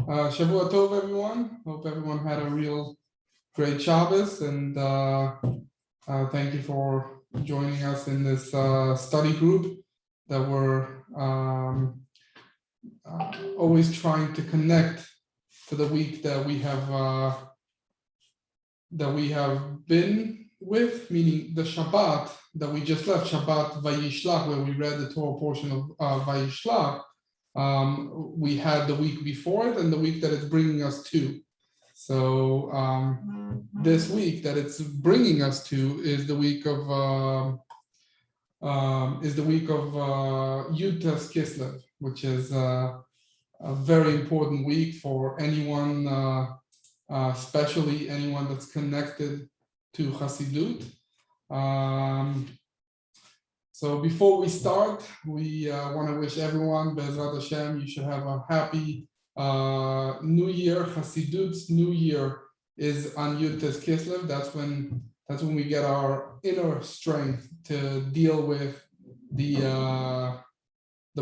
Shavua Tov, everyone. Hope everyone had a real great Shabbos, and thank you for joining us in this study group that we're always trying to connect to the week that we have been with, meaning the Shabbat that we just left, Shabbat Vayishlach, where we read the Torah portion of Vayishlach. We had the week before it and the week that it's bringing us to. So this week that it's bringing us to is the week of Yud Tes Kislev, which is a very important week for anyone, especially anyone that's connected to Hasidut. So before we start, we want to wish everyone, Be'ezrat Hashem, you should have a happy New Year. Hasidut's New Year is on Yud Tes Kislev. That's when we get our inner strength to deal with the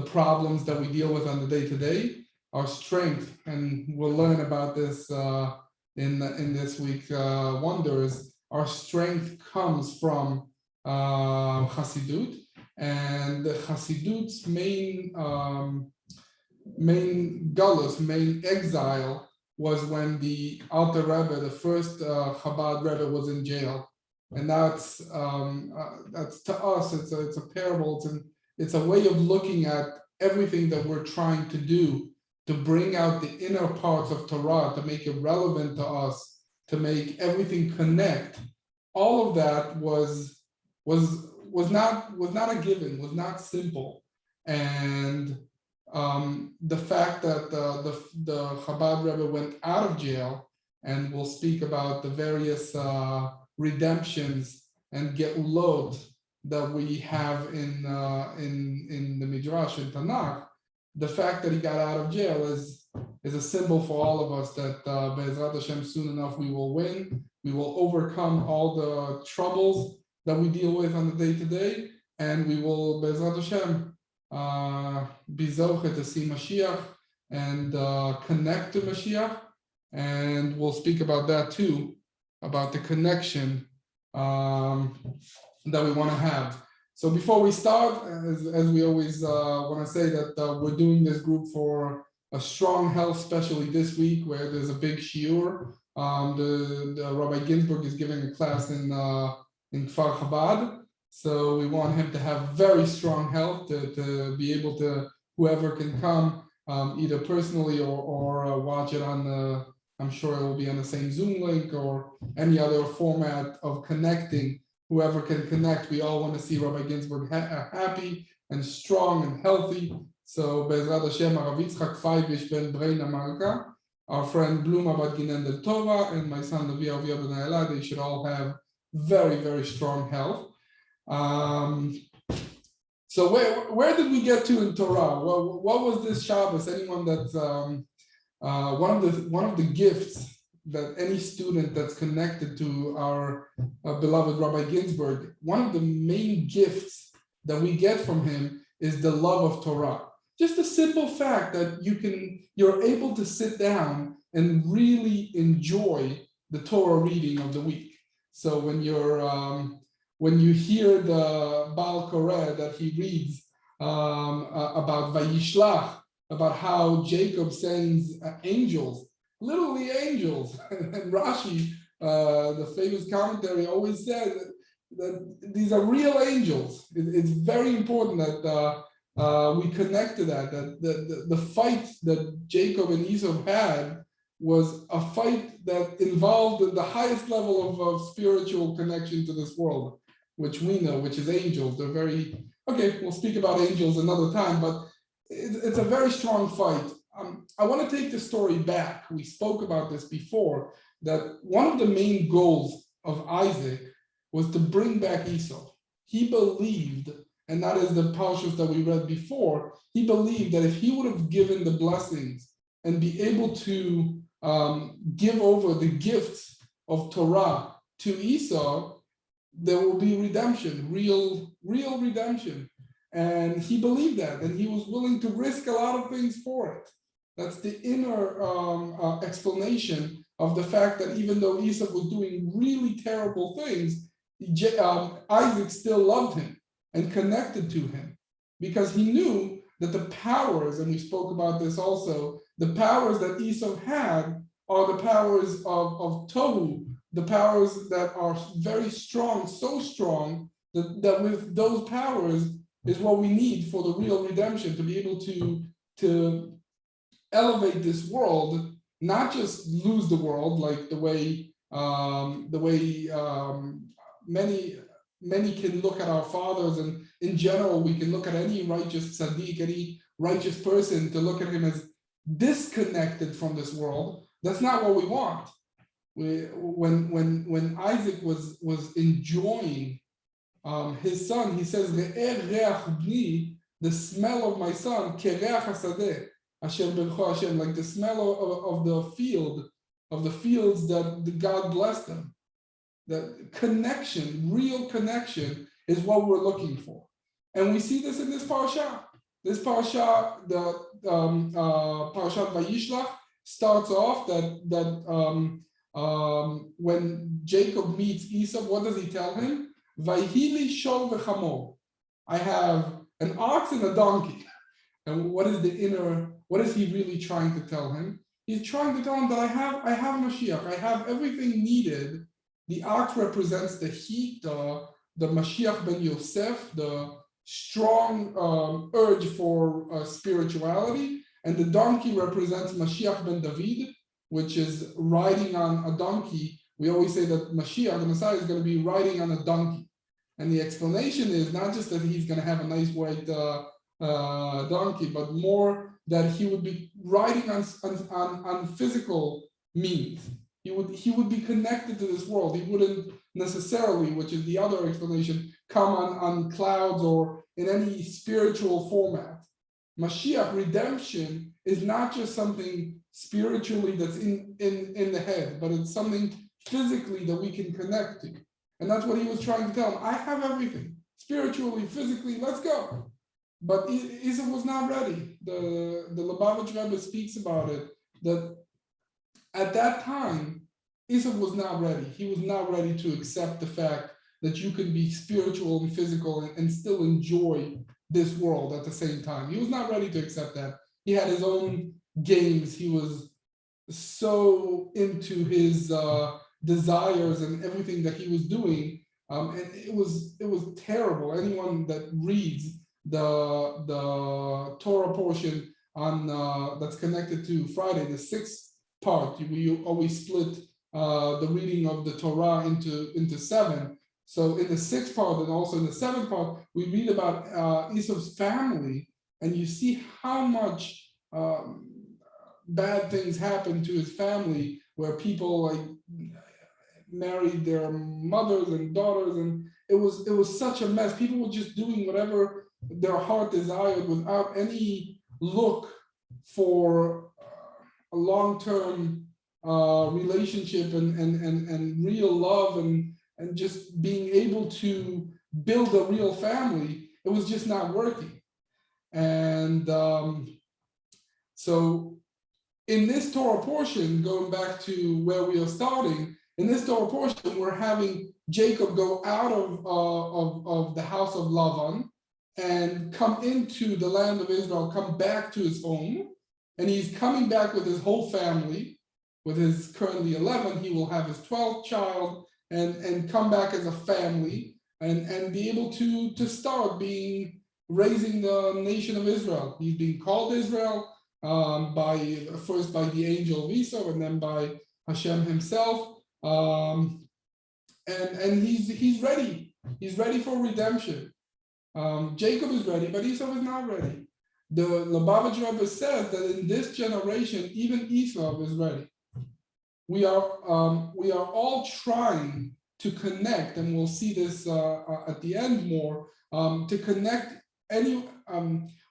problems that we deal with on the day-to-day. Our strength, and we'll learn about this in this week's Wonders. Our strength comes from Hasidut. And the Hasidut's main galus, main exile, was when the Alter Rebbe, the first Chabad Rebbe, was in jail, and that's to us. It's a parable. It's a way of looking at everything that we're trying to do to bring out the inner parts of Torah, to make it relevant to us, to make everything connect. All of that was not a given, was not simple, and the fact that the Chabad Rebbe went out of jail, and we'll speak about the various redemptions and geulot that we have in the Midrash in Tanakh. The fact that he got out of jail is a symbol for all of us that Be'ezrat Hashem, soon enough we will win. We will overcome all the troubles that we deal with on the day-to-day, and we will, Be'ezrat Hashem, be zoche to see Mashiach and connect to Mashiach, and we'll speak about that too, about the connection that we want to have. So before we start, as we always want to say that we're doing this group for a strong health, especially this week where there's a big shiur. The Rabbi Ginsburgh is giving a class in Kfar Chabad, so we want him to have very strong health to be able to, whoever can come, either personally or watch it on the, I'm sure it will be on the same Zoom link or any other format of connecting. Whoever can connect, we all want to see Rabbi Ginsburgh happy and strong and healthy. So Be'ezrat Hashem, Rabbi Yitzchak Feivish ben Breina Malka, our friend Bluma Bat Ginen del Tova, and my son Levi Avia ben Ayala, they should all have very, very strong health. So where did we get to in Torah? Well, what was this Shabbos? Anyone that's one of the gifts that any student that's connected to our beloved Rabbi Ginsburgh, one of the main gifts that we get from him is the love of Torah. Just the simple fact that you're able to sit down and really enjoy the Torah reading of the week. So when you hear the Baal Koreh that he reads about Vayishlach, about how Jacob sends angels, literally angels, and Rashi, the famous commentary, always said that these are real angels. It's very important that we connect to that. That the fight that Jacob and Esau had was a fight that involved the highest level of spiritual connection to this world, which we know, which is angels. They're very, okay, we'll speak about angels another time, but it's a very strong fight. I want to take the story back. We spoke about this before, that one of the main goals of Isaac was to bring back Esau. He believed, and that is the Parshas that we read before, he believed that if he would have given the blessings and be able to give over the gifts of Torah to Esau, there will be redemption, real redemption. And he believed that, and he was willing to risk a lot of things for it. That's the inner explanation of the fact that even though Esau was doing really terrible things, Isaac still loved him and connected to him because he knew that the powers, and we spoke about this also, the powers that Esau had are the powers of Tohu, the powers that are very strong, so strong that with those powers is what we need for the real redemption, to be able to elevate this world, not just lose the world like the way many can look at our fathers, and in general we can look at any righteous tzaddik, any righteous person, to look at him as disconnected from this world. That's not what we want. When Isaac was enjoying his son, he says, the smell of my son, like the smell of the fields that God blessed them. The connection, real connection, is what we're looking for. And we see this in this Parshah. This Parshah, the Parashat Vayishlach, starts off that when Jacob meets Esau, what does he tell him? Vayhili shol v'chamor. I have an ox and a donkey. And what is he really trying to tell him? He's trying to tell him that I have Mashiach. I have everything needed. The ox represents the heat, the Mashiach ben Yosef, the strong urge for spirituality. And the donkey represents Mashiach ben David, which is riding on a donkey. We always say that Mashiach, the Messiah, is going to be riding on a donkey. And the explanation is not just that he's going to have a nice white donkey, but more that he would be riding on physical means. He would be connected to this world. He wouldn't necessarily, which is the other explanation, come on clouds or in any spiritual format. Mashiach, redemption, is not just something spiritually that's in the head, but it's something physically that we can connect to. And that's what he was trying to tell him. I have everything, spiritually, physically, let's go. But Esau was not ready. The Lubavitch Rebbe speaks about it, that at that time, Esau was not ready. He was not ready to accept the fact that you can be spiritual and physical and still enjoy this world at the same time. He was not ready to accept that. He had his own games. He was so into his desires and everything that he was doing, and it was terrible. Anyone that reads the Torah portion on that's connected to Friday, the sixth part, we always split the reading of the Torah into seven. So in the sixth part and also in the seventh part, we read about Esau's family, and you see how much bad things happened to his family, where people like married their mothers and daughters, and it was such a mess. People were just doing whatever their heart desired without any look for a long-term relationship and real love and just being able to build a real family. It was just not working. And so in this Torah portion, going back to where we are starting, in this Torah portion, we're having Jacob go out of the house of Lavan and come into the land of Israel, come back to his home. And he's coming back with his whole family. With his currently 11, he will have his 12th child and come back as a family and be able to start raising the nation of Israel. He's being called Israel first by the angel of Esau and then by Hashem himself. And he's ready. He's ready for redemption. Jacob is ready, but Esau is not ready. The Lubavitch Rebbe says that in this generation, even Esau is ready. We are all trying to connect, and we'll see this at the end more, to connect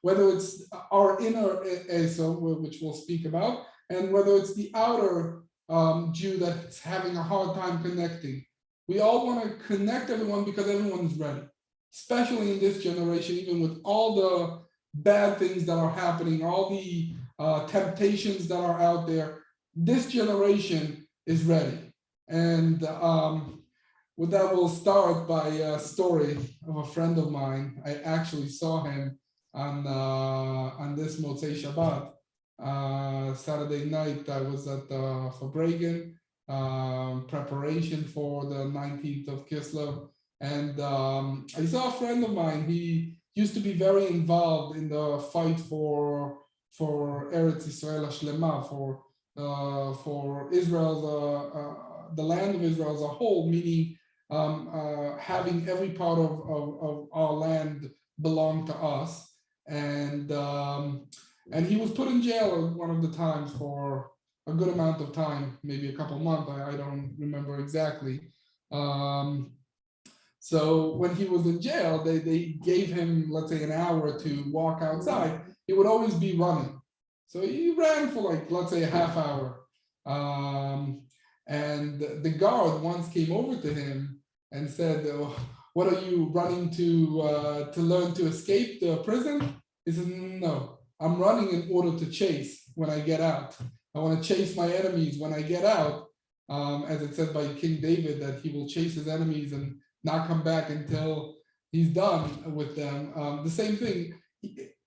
whether it's our inner Esau, which we'll speak about, and whether it's the outer Jew that's having a hard time connecting. We all want to connect everyone because everyone's ready, especially in this generation, even with all the bad things that are happening, all the temptations that are out there. This generation is ready. And with that, we'll start by a story of a friend of mine. I actually saw him on this Motzei Shabbat. Saturday night, I was at Fabregan, preparation for the 19th of Kislev. And I saw a friend of mine. He used to be very involved in the fight for Eretz Yisrael Shlema, for Israel, the land of Israel as a whole, meaning having every part of our land belong to us. And he was put in jail one of the times for a good amount of time, maybe a couple months. I don't remember exactly. So when he was in jail, they gave him, let's say, an hour to walk outside. He would always be running. So he ran for like, let's say, a half hour. And the guard once came over to him and said, oh, what are you running to learn to escape the prison? He said, no, I'm running in order to chase when I get out. I want to chase my enemies when I get out. As it said by King David, that he will chase his enemies and not come back until he's done with them. The same thing,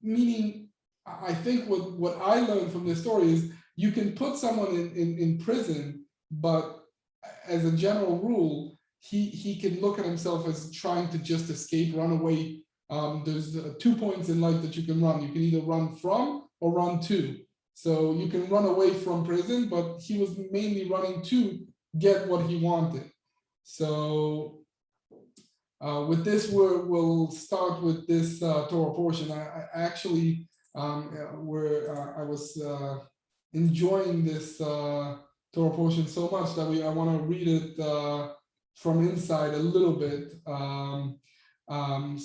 meaning, I think what I learned from this story is you can put someone in prison, but as a general rule, he can look at himself as trying to just escape, run away. There's 2 points in life that you can run. You can either run from or run to. So you can run away from prison, but he was mainly running to get what he wanted. So with this, we'll start with this Torah portion. I actually, I was enjoying this Torah portion so much that I want to read it from inside a little bit.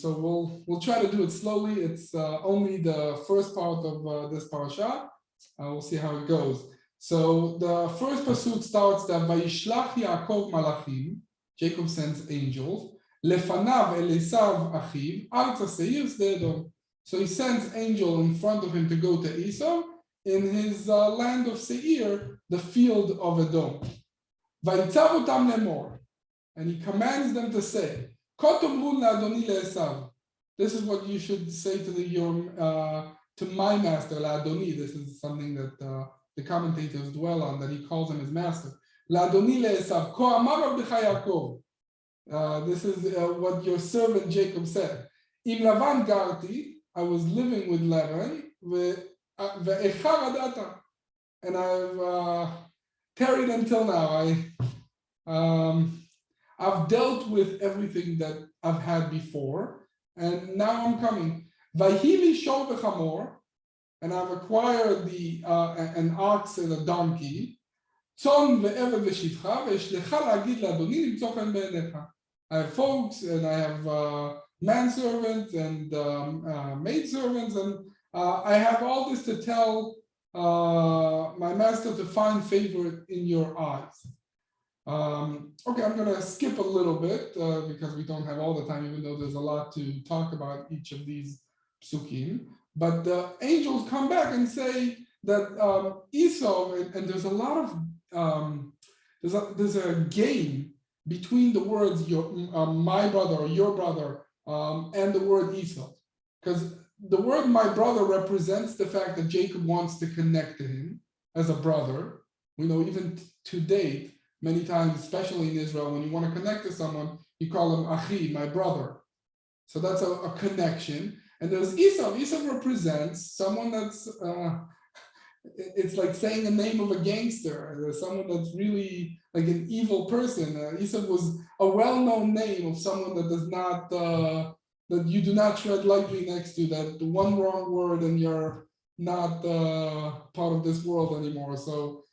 So we'll try to do it slowly. It's only the first part of this parasha. We'll see how it goes. So the first pasuk starts that Vayishlach Yaakov Malachim. Jacob sends angels. Lefanav el Esav Achiv Arza Seir Sde Edom. So he sends angel in front of him to go to Esau in his land of Seir, the field of Edom. Vayitzav otam lemor, and he commands them to say, Kotomrun la'adoni le'esav. This is what you should say to my master, la'adoni. This is something that the commentators dwell on, that he calls him his master. La'adoni le'esav, ko amar abdecha Yaakov. This is what your servant Jacob said. Im Lavan garti, I was living with Lavan, ve'echar adata, and I've tarried until now. I've dealt with everything that I've had before, and now I'm coming. Vayhili shor v'chamor, and I've acquired an ox and a donkey. Tzon ve'eved v'shivcha, ve'eshlecha la'agid la'adoni limtzo chen be'enecha. I have folks, and I have manservants and maidservants, and I have all this to tell my master to find favor in your eyes. Okay, I'm going to skip a little bit because we don't have all the time, even though there's a lot to talk about each of these psukim. But the angels come back and say that Esau, and there's a lot of, there's a game between the words my brother or your brother and the word Esau. Because the word my brother represents the fact that Jacob wants to connect to him as a brother. We know even to date, many times, especially in Israel, when you want to connect to someone, you call him Achi, my brother. So that's a connection. And there's Esau. Esau represents someone that's, it's like saying a name of a gangster. There's someone that's really like an evil person. Esau was a well-known name of someone that does not, that you do not tread lightly next to, that the one wrong word and you're not part of this world anymore. So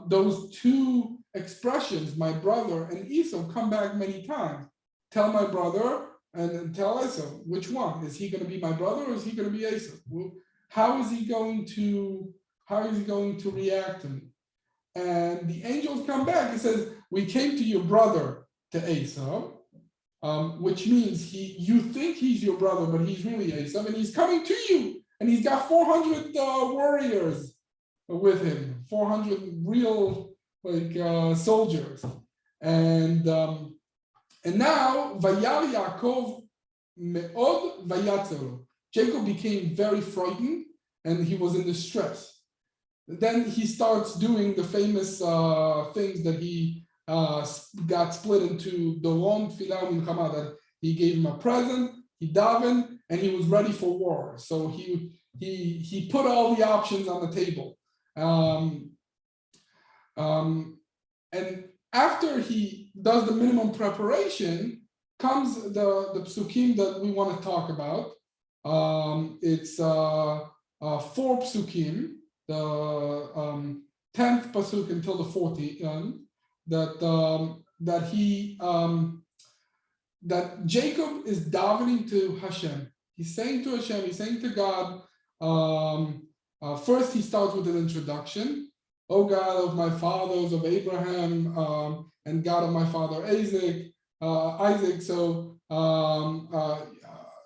those two expressions, my brother and Esau, come back many times. Tell my brother and tell Esau, which one? Is he going to be my brother or is he going to be Esau? How is he going to react to me? And the angels come back. It says, we came to your brother, to Esau, which means you think he's your brother, but he's really Esau, and he's coming to you and he's got 400 warriors with him, 400 real soldiers, and now Vayar Yaakov me'od vayatzel. Jacob became very frightened, and he was in distress. Then he starts doing the famous things that he got split into Doron, Tfilah, Milchama, that he gave him a present, he davened, and he was ready for war. So he put all the options on the table. And after he does the minimum preparation, comes the psukim that we want to talk about. It's 4 psukim, the 10th pasuk until the 14th, that Jacob is davening to Hashem. He's saying to Hashem, he's saying to God. First, he starts with an introduction. O God of my fathers, of Abraham, and God of my father Isaac. So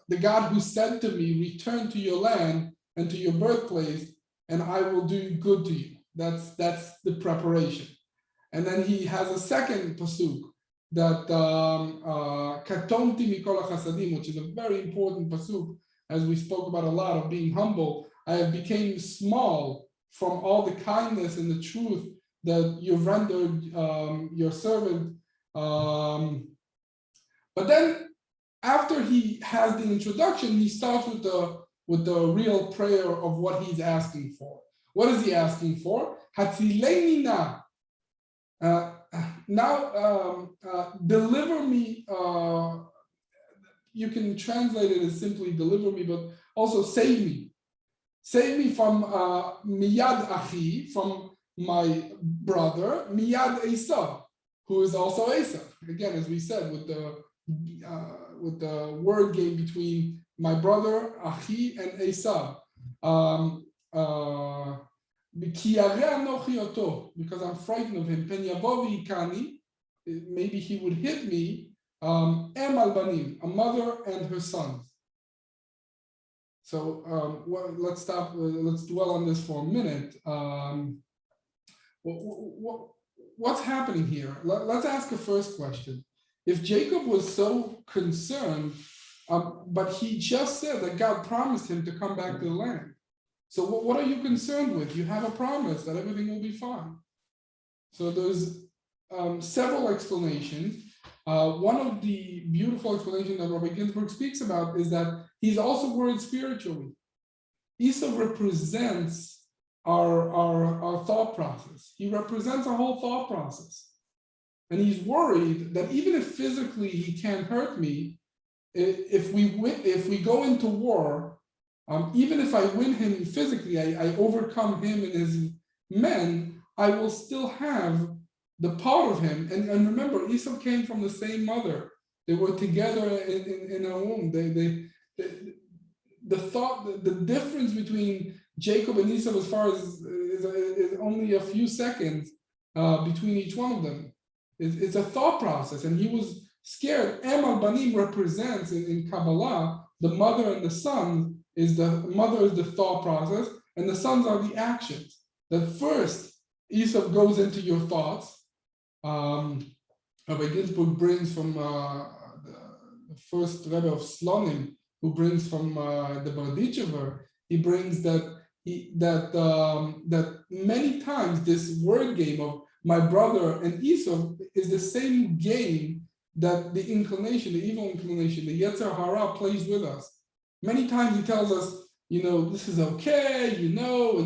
the God who said to me, return to your land and to your birthplace, and I will do good to you. That's the preparation. And then he has a second pasuk that katomti mikol hachasadim, which is a very important pasuk, as we spoke about a lot of being humble. I have became small from all the kindness and the truth that you've rendered your servant. But then, after he has the introduction, he starts with the real prayer of what he's asking for. What is he asking for? Hatzileni na. Now, deliver me. You can translate it as simply deliver me, but also save me. Save me from miyad achi, from my brother, miyad Esav, who is also Esav. Again, as we said, with the word game between my brother Achi and Esav. Because I'm frightened of him. Maybe he would hit me. Em albanim, a mother and her sons. So let's stop. Let's dwell on this for a minute. What's happening here? Let's ask a first question. If Jacob was so concerned, but he just said that God promised him to come back to the land. So what are you concerned with? You have a promise that everything will be fine. So there's several explanations. One of the beautiful explanations that Rabbi Ginsburgh speaks about is that he's also worried spiritually. Esau represents our thought process. He represents our whole thought process. And he's worried that even if physically he can't hurt me, if we go into war, even if I win him physically, I overcome him and his men, I will still have the part of him. And remember, Esau came from the same mother. They were together in a womb. The difference between Jacob and Esau as far as is only a few seconds between each one of them. It's a thought process, and he was scared. Em al-Banim represents in Kabbalah the mother and the son. The mother is the thought process, and the sons are the actions. That first Esau goes into your thoughts. Rabbi Ginsburgh brings from the first Rebbe of Slonim, who brings from the Berditchever. He brings that many times this word game of my brother and Esau is the same game that the inclination, the evil inclination, the Yetzer Hara plays with us. Many times he tells us, this is okay, in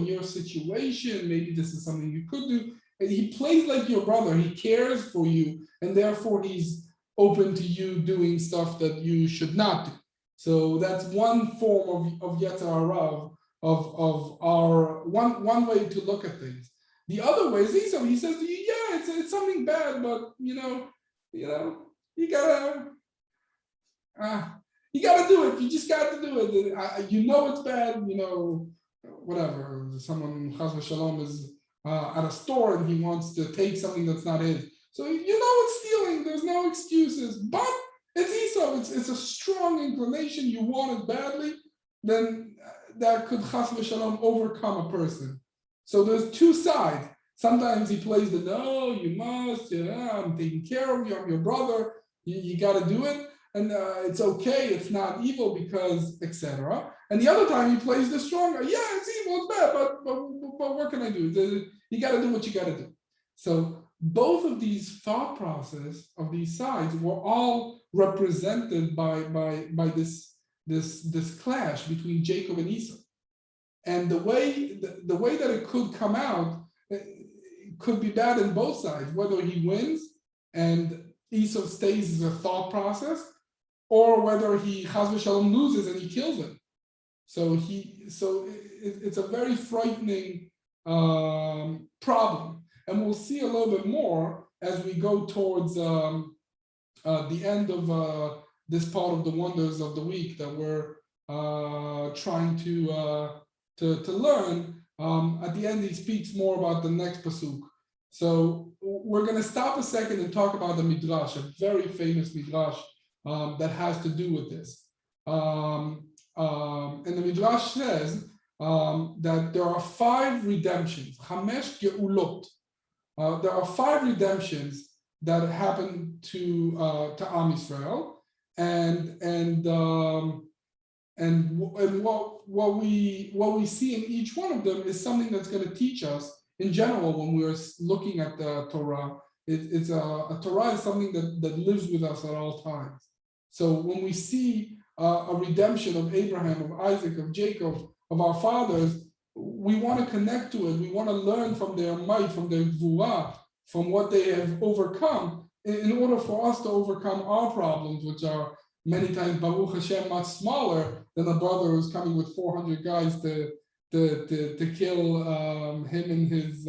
your situation, maybe this is something you could do. And he plays like your brother. He cares for you, and therefore he's open to you doing stuff that you should not do. So that's one form of Yetzer Hara, of our one way to look at things. The other way is Esau. He says to you, yeah, it's something bad, but you gotta do it. You just got to do it. It's bad. Whatever. Someone Chas v'Shalom is at a store and he wants to take something that's not his. So it's stealing. There's no excuses. But it's Esau. It's a strong inclination. You want it badly. Then that could chas v'shalom overcome a person. So there's two sides. Sometimes he plays the no, you must, I'm taking care of you, I'm your brother, you got to do it, and it's okay, it's not evil because, etc. And the other time he plays the stronger, it's evil, it's bad, but what can I do? You got to do what you got to do. So both of these thought process of these sides were all represented by this clash between Jacob and Esau. And the way that it could come out, it could be bad in both sides, whether he wins and Esau stays as a thought process, or whether he chas v'shalom loses and he kills him. So it's a very frightening problem, and we'll see a little bit more as we go towards the end of this part of the wonders of the week that we're trying to learn. At the end, he speaks more about the next pasuk. So we're going to stop a second and talk about the Midrash, a very famous Midrash that has to do with this. And the Midrash says that there are 5 redemptions, Hamesh Geulot. There are 5 redemptions that happen to Am Yisrael, and what we see in each one of them is something that's going to teach us in general when we're looking at the Torah. It's a Torah is something that lives with us at all times. So when we see a redemption of Abraham, of Isaac, of Jacob, of our fathers, we want to connect to it. We want to learn from their might, from their gvura, from what they have overcome, in order for us to overcome our problems, which are many times, Baruch Hashem, much smaller than a brother who's coming with 400 guys to kill him and his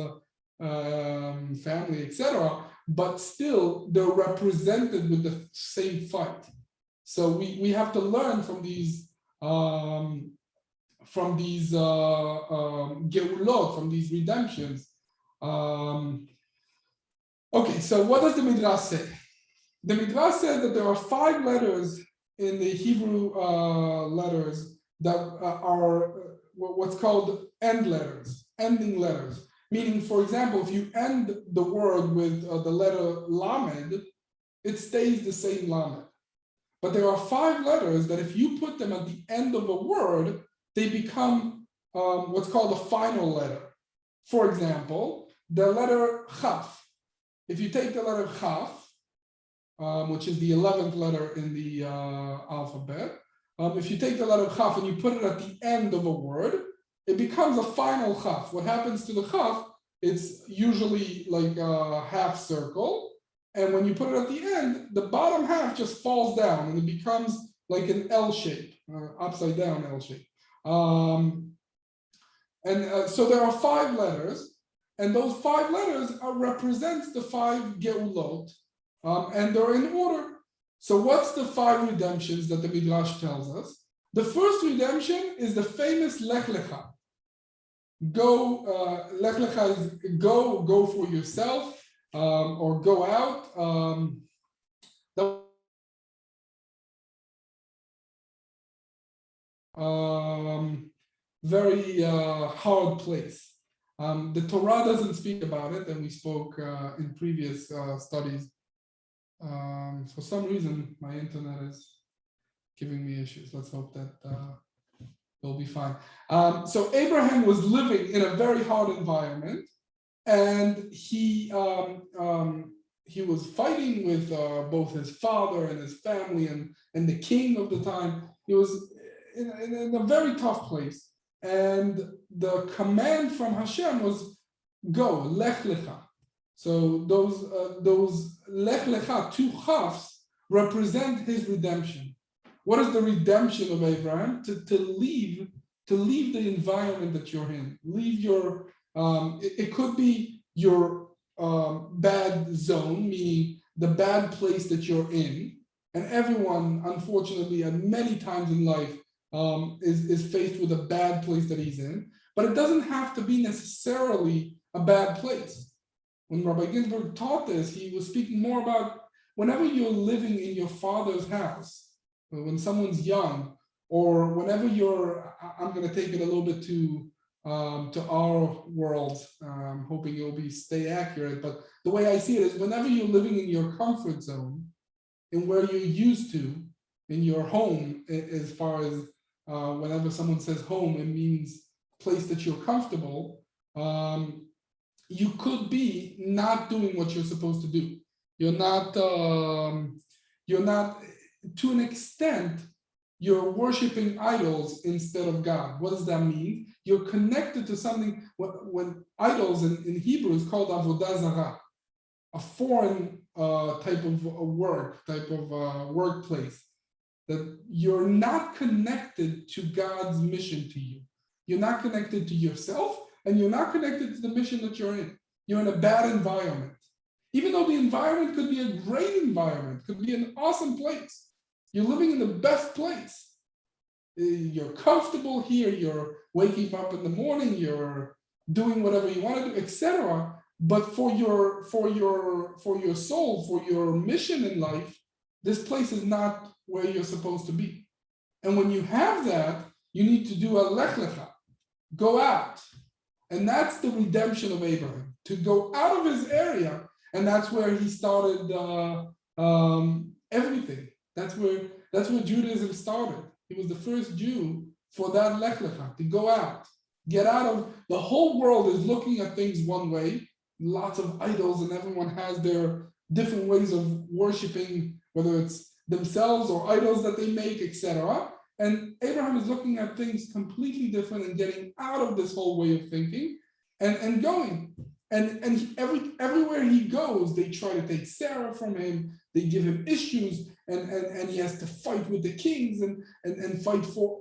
family, etc. But still, they're represented with the same fight. So we have to learn from these geulot, from these redemptions. Okay, so what does the Midrash say? The Midrash said that there are 5 letters in the Hebrew letters that are what's called end letters, ending letters. Meaning, for example, if you end the word with the letter Lamed, it stays the same Lamed. But there are 5 letters that if you put them at the end of a word, they become what's called a final letter. For example, the letter Chaf. If you take the letter Chaf, which is the 11th letter in the alphabet, if you take the letter Chaf and you put it at the end of a word, it becomes a final Chaf. What happens to the Chaf? It's usually like a half circle. And when you put it at the end, the bottom half just falls down and it becomes like an L shape, upside down L shape. So there are 5 letters, and those 5 letters represents the 5 geulot, and they're in order. So what's the 5 redemptions that the Midrash tells us? The first redemption is the famous Lech Lecha. Go, Lech Lecha is go for yourself. Or go out. Very hard place. The Torah doesn't speak about it, and we spoke in previous studies. For some reason, my internet is giving me issues. Let's hope that it'll be fine. So Abraham was living in a very hard environment. And he was fighting with both his father and his family and the king of the time. He was in a very tough place. And the command from Hashem was, go, Lech Lecha. So those Lech Lecha, 2 chafs, represent his redemption. What is the redemption of Abraham? To leave the environment that you're in. Leave your it could be your bad zone, meaning the bad place that you're in. And everyone, unfortunately, at many times in life, is faced with a bad place that he's in. But it doesn't have to be necessarily a bad place. When Rabbi Ginsburgh taught this, he was speaking more about whenever you're living in your father's house, when someone's young, or whenever I'm going to take it a little bit to our world, hoping it'll stay accurate. But the way I see it is whenever you're living in your comfort zone, in where you're used to, in your home, as far as whenever someone says home, it means place that you're comfortable. You could be not doing what you're supposed to do. You're not, to an extent, you're worshiping idols instead of God. What does that mean? You're connected to something, when idols in Hebrew is called avodah zarah, a foreign type of workplace, that you're not connected to God's mission to you. You're not connected to yourself, and you're not connected to the mission that you're in. You're in a bad environment. Even though the environment could be a great environment, could be an awesome place. You're living in the best place. You're comfortable here, you're waking up in the morning, you're doing whatever you want to do, etc. But for your soul, for your mission in life, this place is not where you're supposed to be. And when you have that, you need to do a lech lecha, go out. And that's the redemption of Abraham, to go out of his area. And that's where he started everything. That's where Judaism started. He was the first Jew for that lech lecha, to go out, get out of, the whole world is looking at things one way, lots of idols, and everyone has their different ways of worshiping, whether it's themselves or idols that they make, etc. And Abraham is looking at things completely different and getting out of this whole way of thinking and going. And everywhere he goes, they try to take Sarah from him, they give him issues, and he has to fight with the kings and fight for.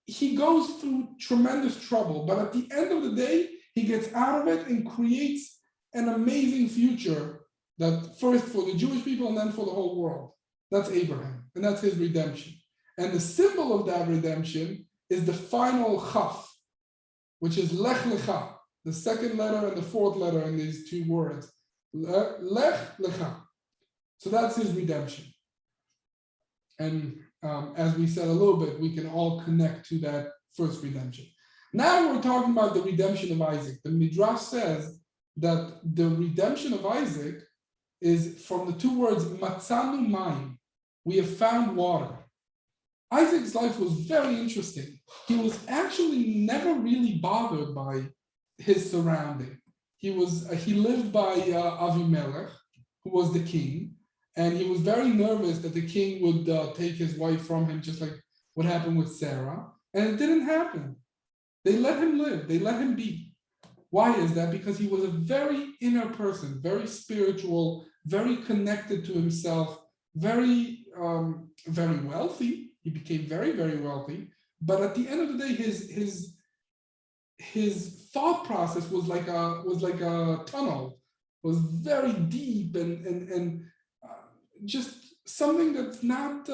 He goes through tremendous trouble, but at the end of the day, he gets out of it and creates an amazing future, that first for the Jewish people and then for the whole world. That's Abraham, and that's his redemption. And the symbol of that redemption is the final chaf, which is lech lecha, the second letter and the fourth letter in these two words. Lech lecha. So that's his redemption. And as we said a little bit, we can all connect to that first redemption. Now we're talking about the redemption of Isaac. The Midrash says that the redemption of Isaac is from the two words matzanu mayim. We have found water. Isaac's life was very interesting. He was actually never really bothered by his surrounding. He lived by Avimelech, who was the king, and he was very nervous that the king would take his wife from him, just like what happened with Sarah. And it didn't happen. They let him live. They let him be. Why is that? Because he was a very inner person, very spiritual, very connected to himself, very wealthy. He became very, very wealthy. But at the end of the day, his thought process was like a tunnel, was very deep and just something that's not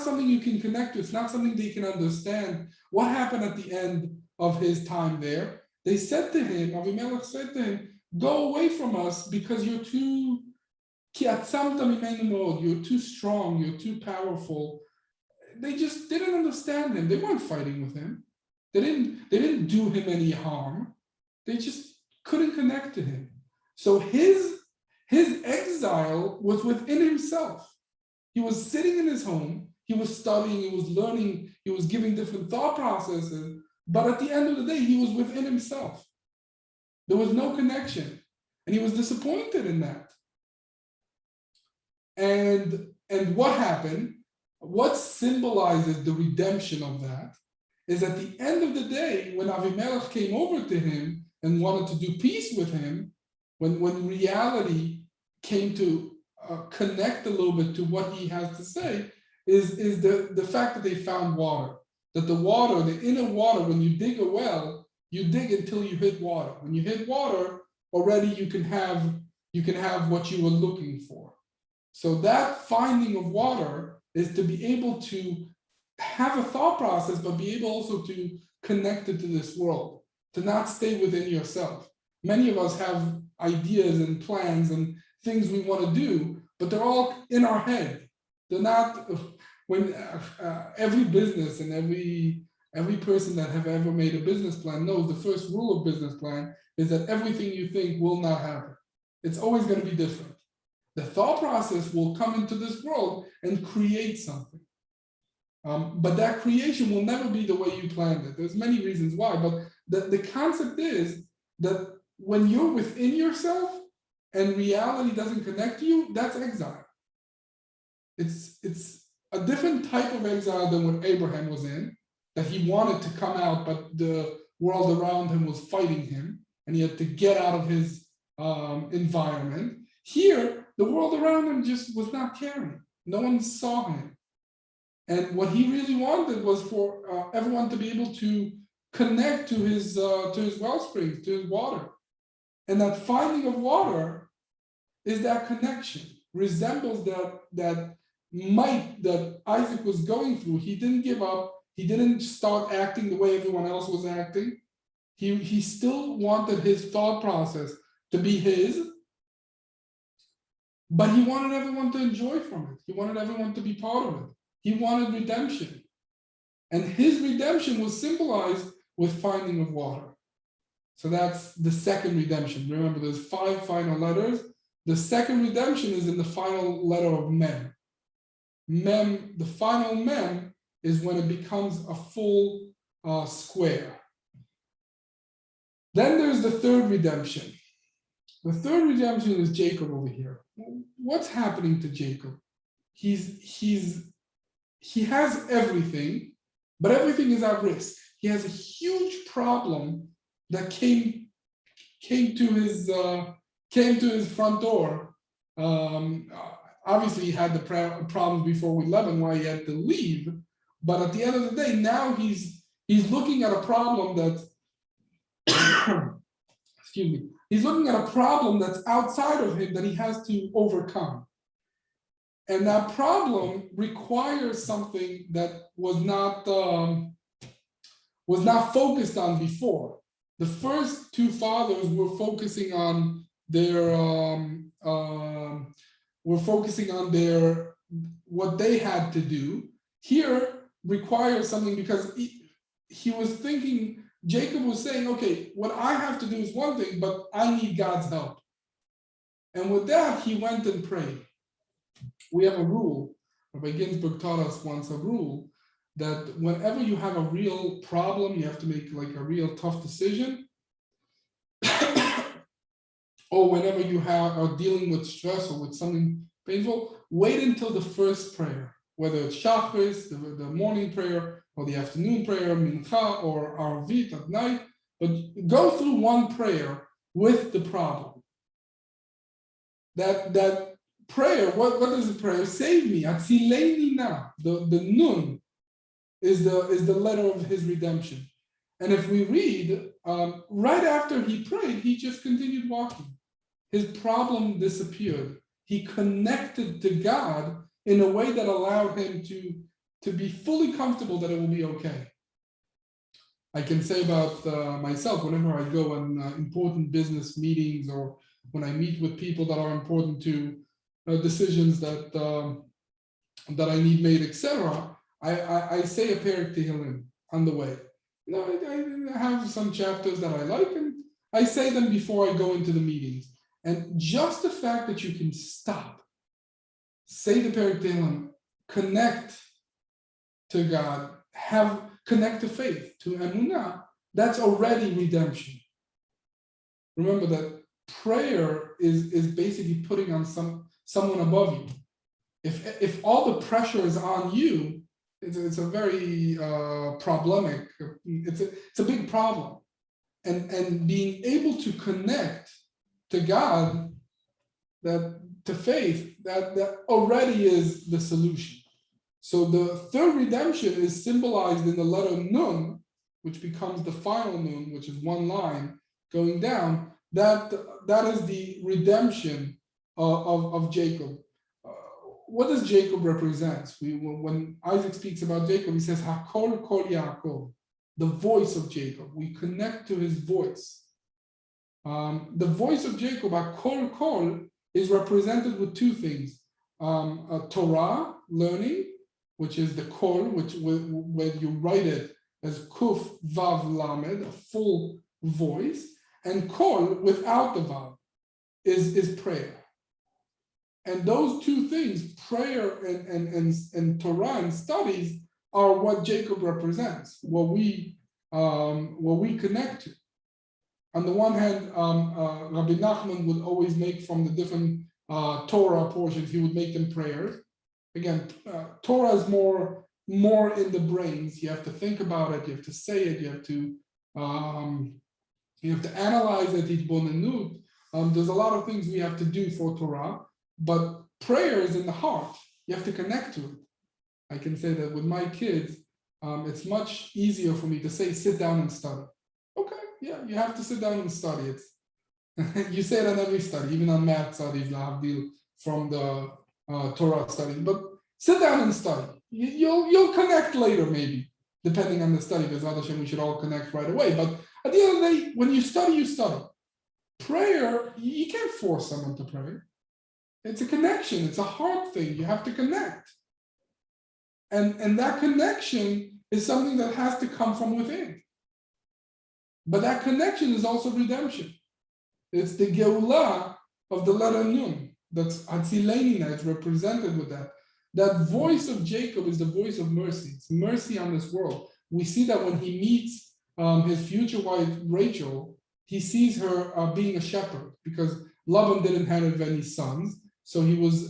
something you can connect to. It's not something that you can understand. What happened at the end of his time there? They said to him, Avimelech said to him, "Go away from us because you're too you're too strong, you're too powerful." They just didn't understand him. They weren't fighting with him. They didn't do him any harm. They just couldn't connect to him. So his exile was within himself. He was sitting in his home, he was studying, he was learning, he was giving different thought processes, but at the end of the day, he was within himself. There was no connection, and he was disappointed in that. And what happened? What symbolizes the redemption of that is at the end of the day, when Avimelech came over to him and wanted to do peace with him, when reality came to connect a little bit to what he has to say, is the fact that they found water. That the water, the inner water, when you dig a well, you dig until you hit water. When you hit water, already you can have what you were looking for. So that finding of water is to be able to have a thought process, but be able also to connect it to this world, to not stay within yourself. Many of us have ideas and plans and things we want to do, but they're all in our head. They're not, when every business and every person that have ever made a business plan knows the first rule of business plan is that everything you think will not happen. It's always going to be different. The thought process will come into this world and create something. But that creation will never be the way you planned it. There's many reasons why, but the concept is that when you're within yourself and reality doesn't connect to you, that's exile. It's a different type of exile than what Abraham was in, that he wanted to come out, but the world around him was fighting him, and he had to get out of his environment. Here, the world around him just was not caring. No one saw him. And what he really wanted was for everyone to be able to connect to his well springs, to his water. And that finding of water is that connection, resembles that might that Isaac was going through. He didn't give up. He didn't start acting the way everyone else was acting. He still wanted his thought process to be his, but he wanted everyone to enjoy from it. He wanted everyone to be part of it. He wanted redemption. And his redemption was symbolized with finding of water. So that's the second redemption. Remember, there's 5 final letters. The second redemption is in the final letter of Mem. Mem, the final Mem, is when it becomes a full square. Then there's the third redemption. The third redemption is Jacob over here. What's happening to Jacob? He has everything, but everything is at risk. He has a huge problem that came to his front door. Obviously, he had the problems before with Laban, why he had to leave. But at the end of the day, now he's looking at a problem that excuse me. He's looking at a problem that's outside of him that he has to overcome. And that problem requires something that was not focused on before. The first 2 fathers were focusing on what they had to do. Here requires something because he was thinking, Jacob was saying, okay, what I have to do is one thing, but I need God's help. And with that, he went and prayed. We have a rule, Rabbi Ginsburgh taught us once a rule, that whenever you have a real problem, you have to make like a real tough decision, or whenever you are dealing with stress or with something painful, wait until the first prayer, whether it's Shacharis, the morning prayer, or the afternoon prayer, Mincha, or Arvit at night, but go through one prayer with the problem. That prayer, what is the prayer? Save me, Atzileni na. The Nun is the letter of his redemption. And if we read, right after he prayed, he just continued walking. His problem disappeared. He connected to God in a way that allowed him to be fully comfortable that it will be okay. I can say about myself, whenever I go on important business meetings or when I meet with people that are important to decisions that I need made, etc., I say a Perek Tehillim on the way. You know, I have some chapters that I like, and I say them before I go into the meetings. And just the fact that you can stop, say the Perek Tehillim, connect to God, connect to faith, to Emunah, that's already redemption. Remember that prayer is basically putting on someone above you. If all the pressure is on you, it's a very problematic. It's a big problem, and being able to connect to God, to faith, that already is the solution. So the third redemption is symbolized in the letter Nun, which becomes the final Nun, which is one line going down. That is the redemption of Jacob. What does Jacob represent? When Isaac speaks about Jacob, he says, Hakol Kol Yaakov, the voice of Jacob. We connect to his voice. The voice of Jacob, Hakol Kol, is represented with 2 things. Torah, learning, which is the kol, which when you write it as kuf vav lamed, a full voice, and kol without the vav is prayer. And those two things, prayer and Torah and studies, are what Jacob represents, what we connect to. On the one hand, Rabbi Nachman would always make from the different Torah portions, he would make them prayers. Again, Torah is more in the brains. You have to think about it. You have to say it. You have to analyze it. There's a lot of things we have to do for Torah, but prayer is in the heart. You have to connect to it. I can say that with my kids, it's much easier for me to say, sit down and study. Okay, yeah, you have to sit down and study. You say it on every study, even on math studies, from the Torah studies. But sit down and study. You'll connect later, maybe, depending on the study. Because we should all connect right away. But at the end of the day, when you study, you study. Prayer, you can't force someone to pray. It's a connection. It's a heart thing. You have to connect. And that connection is something that has to come from within. But that connection is also redemption. It's the Geulah of the letter Nun. That's Hatzileinina, it's represented with that. That voice of Jacob is the voice of mercy. It's mercy on this world. We see that when he meets his future wife, Rachel, he sees her being a shepherd because Laban didn't have any sons. So his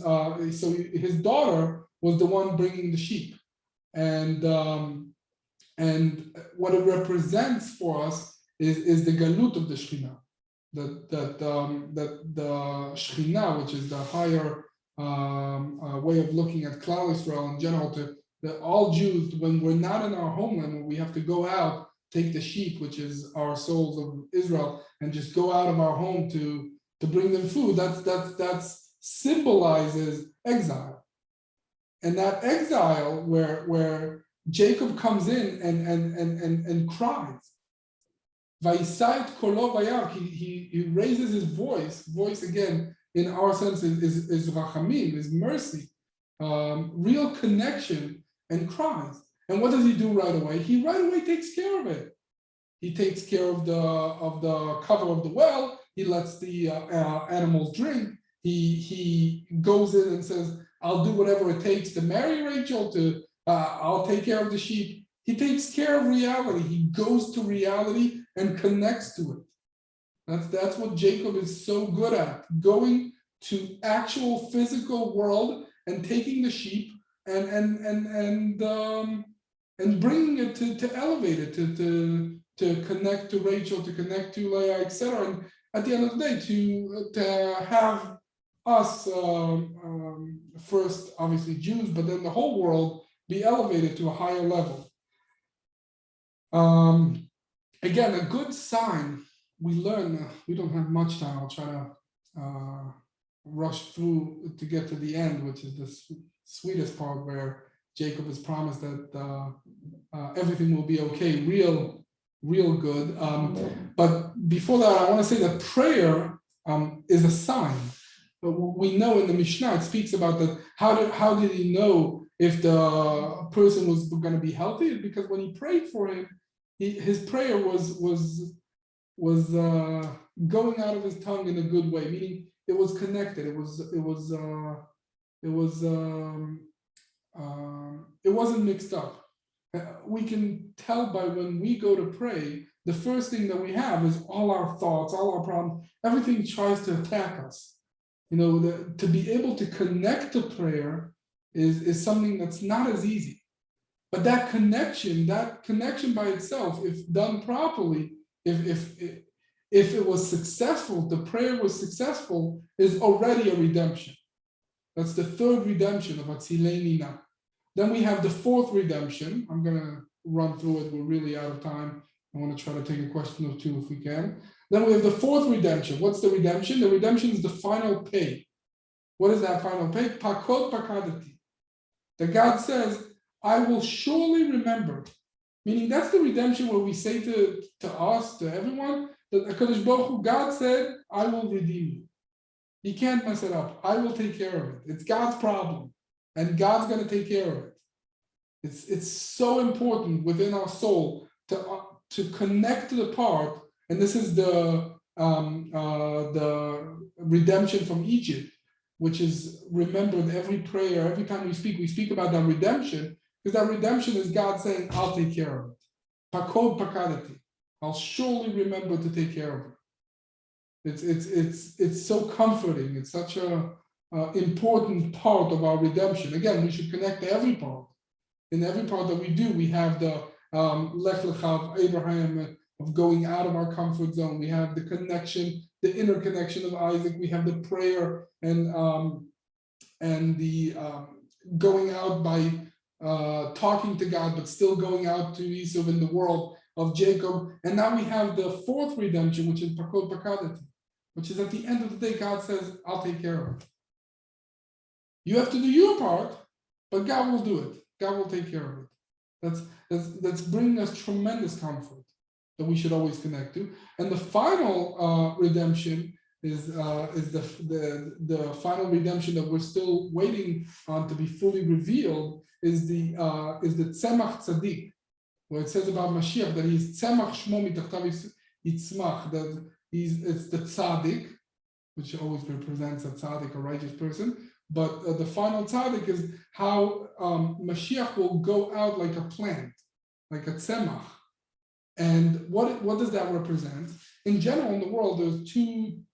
daughter was the one bringing the sheep. And what it represents for us is the galut of the Shekhinah. That the Shekhinah, which is the higher way of looking at Klal Yisrael in general, that all Jews, when we're not in our homeland, when we have to go out, take the sheep, which is our souls of Israel, and just go out of our home to bring them food, that symbolizes exile. And that exile where Jacob comes in and cries. Vayisait kolo vayar, he raises his voice again, in our sense is rachamim, is mercy, real connection, and cries. And what does he do right away? He right away takes care of it. He takes care of the cover of the well. He lets the animals drink. He goes in and says, I'll do whatever it takes to marry Rachel, I'll take care of the sheep. He takes care of reality. He goes to reality and connects to it. That's what Jacob is so good at, going to actual physical world and taking the sheep and bringing it to elevate it, to connect to Rachel, to connect to Leah, etc. And at the end of the day, to have us, first obviously Jews, but then the whole world be elevated to a higher level. Again, a good sign, we learn, we don't have much time, I'll try to rush through to get to the end, which is the sweetest part where Jacob is promised that everything will be okay, real good. But before that, I want to say that prayer is a sign. We know in the Mishnah, it speaks about that. How did he know if the person was going to be healthy? It's because when he prayed for him, his prayer was going out of his tongue in a good way, meaning it was connected. It wasn't mixed up. We can tell by when we go to pray, the first thing that we have is all our thoughts, all our problems, everything tries to attack us. To be able to connect to prayer is something that's not as easy. But that connection by itself, if done properly, if it was successful, the prayer was successful, is already a redemption. That's the third redemption of Hatzileinina. Then we have the fourth redemption. I'm going to run through it. We're really out of time. I want to try to take a question or two if we can. Then we have the fourth redemption. What's the redemption? The redemption is the final pay. What is that final pay? Pakot pakadati. That God says, I will surely remember. Meaning that's the redemption where we say to us, to everyone, that HaKadosh Baruch Hu, God said, I will redeem you. You can't mess it up. I will take care of it. It's God's problem. And God's going to take care of it. It's so important within our soul to connect to the part, and this is the redemption from Egypt, which is remembered every prayer, every time we speak about that redemption, because that redemption is God saying, I'll take care of it. Pakod pakadati. I'll surely remember to take care of it. It's so comforting. It's such a important part of our redemption. Again, we should connect to every part. In every part that we do, we have the Lech Lecha of Abraham, of going out of our comfort zone. We have the connection, the inner connection of Isaac. We have the prayer and the going out by talking to God, but still going out to Esau in the world of Jacob. And now we have the fourth redemption, which is Pakod Pakadati, which is at the end of the day, God says, I'll take care of it. You have to do your part, but God will do it. God will take care of it. That's bringing us tremendous comfort that we should always connect to. And the final redemption is the final redemption that we're still waiting on to be fully revealed is the Tzemach Tzaddik, where it says about Mashiach that he's Tzemach Shmo mitachtav yitzmach, that it's the Tzaddik, which always represents a Tzaddik, a righteous person. But the final tzaddik is how Mashiach will go out like a plant, like a tzemach. And what does that represent? In general, in the world, there's two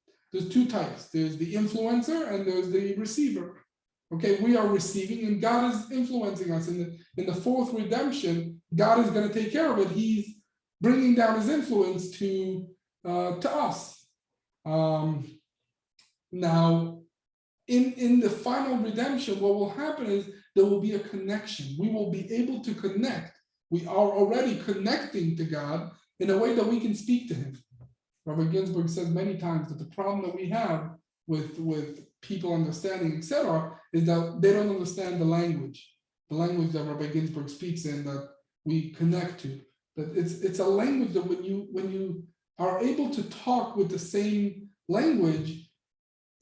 types. There's the influencer and there's the receiver. Okay, we are receiving and God is influencing us. In the fourth redemption, God is going to take care of it. He's bringing down his influence to us. Now, in the final redemption, what will happen is there will be a connection. We will be able to connect. We are already connecting to God in a way that we can speak to him. Rabbi Ginsburgh says many times that the problem that we have with people understanding, etc., is that they don't understand the language that Rabbi Ginsburgh speaks in, that we connect to. That it's a language that when you are able to talk with the same language,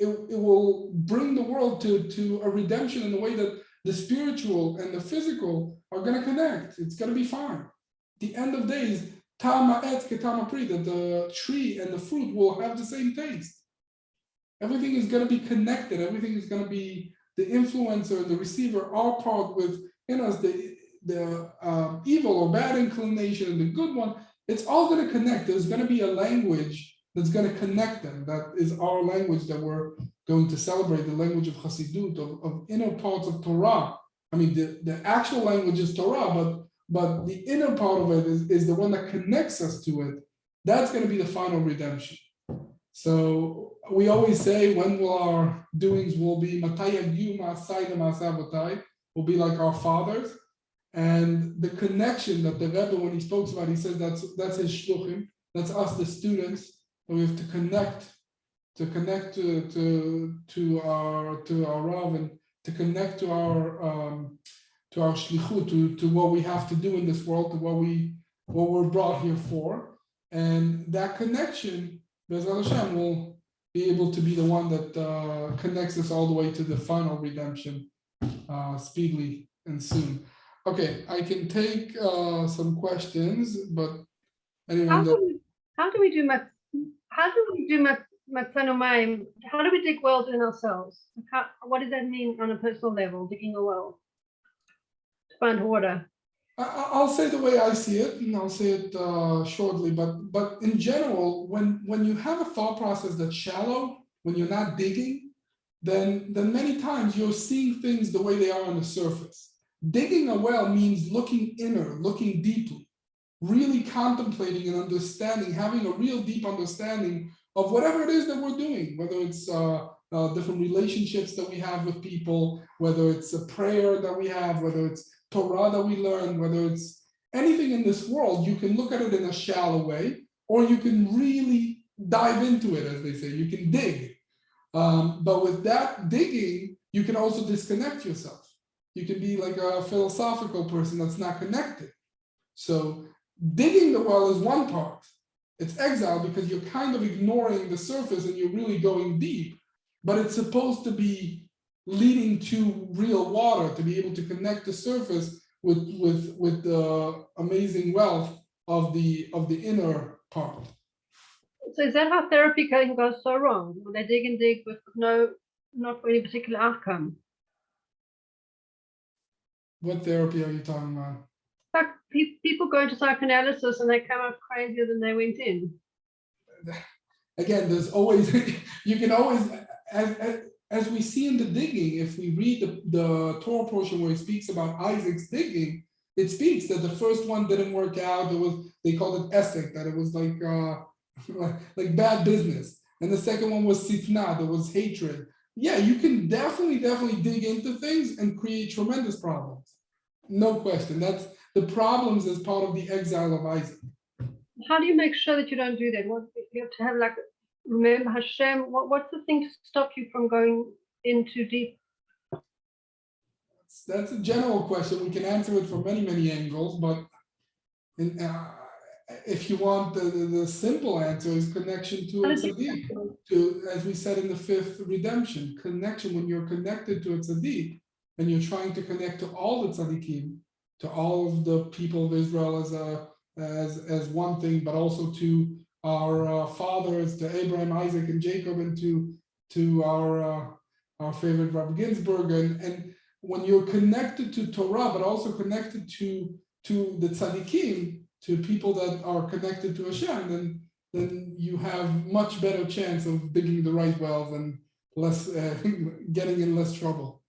it will bring the world to a redemption in the way that the spiritual and the physical are going to connect. It's going to be fine. At the end of days, that the tree and the fruit will have the same taste. Everything is going to be connected. Everything is going to be the influencer, the receiver, all part within us, the evil or bad inclination and the good one. It's all going to connect. There's going to be a language that's going to connect them. That is our language that we're going to celebrate, the language of Chassidut, of inner parts of Torah. I mean, the actual language is Torah, but the inner part of it is the one that connects us to it. That's going to be the final redemption. So we always say, when will our doings will be, will be like our fathers. And the connection that the Rebbe, when he spoke about, he said that's his shluchim, that's us, the students. We have to connect to our Rav, and to connect to our shlichut, to what we have to do in this world, to what we're brought here for, and that connection, Be'ezrat Hashem, will be able to be the one that connects us all the way to the final redemption, speedily and soon. Okay, I can take some questions, but anyone how do we do Matzanu Mayim? How do we dig wells in ourselves? What does that mean on a personal level, digging a well to find water? I'll say the way I see it, and I'll say it shortly. But in general, when you have a thought process that's shallow, when you're not digging, then many times you're seeing things the way they are on the surface. Digging a well means looking inner, looking deeply, really contemplating and understanding, having a real deep understanding of whatever it is that we're doing, whether it's different relationships that we have with people, whether it's a prayer that we have, whether it's Torah that we learn, whether it's anything in this world. You can look at it in a shallow way, or you can really dive into it, as they say. You can dig. But with that digging, you can also disconnect yourself. You can be like a philosophical person that's not connected. So digging the well is one part. It's exile because you're kind of ignoring the surface and you're really going deep. But it's supposed to be leading to real water, to be able to connect the surface with the amazing wealth of the inner part. So is that how therapy can go so wrong? When they dig and dig with not for any particular outcome? What therapy are you talking about? Like people go into psychoanalysis and they come out crazier than they went in. Again, there's always, you can always, as we see in the digging, if we read the Torah portion where it speaks about Isaac's digging, it speaks that the first one didn't work out. They called it Esek, that it was like bad business. And the second one was Sitna, there was hatred. Yeah, you can definitely dig into things and create tremendous problems. No question. That's the problems as part of the exile of Isaac. How do you make sure that you don't do that? What you have to have, remember Hashem. What's the thing to stop you from going into deep? That's a general question. We can answer it from many angles, but if you want the simple answer is connection to a tzaddik. As we said in the fifth redemption, connection. When you're connected to a tzaddik and you're trying to connect to all the tzaddikim, to all of the people of Israel as one thing, but also to our fathers, to Abraham, Isaac, and Jacob, and to our favorite Rabbi Ginsburgh, and when you're connected to Torah, but also connected to the tzaddikim, to people that are connected to Hashem, then you have much better chance of digging the right wells and less getting in less trouble.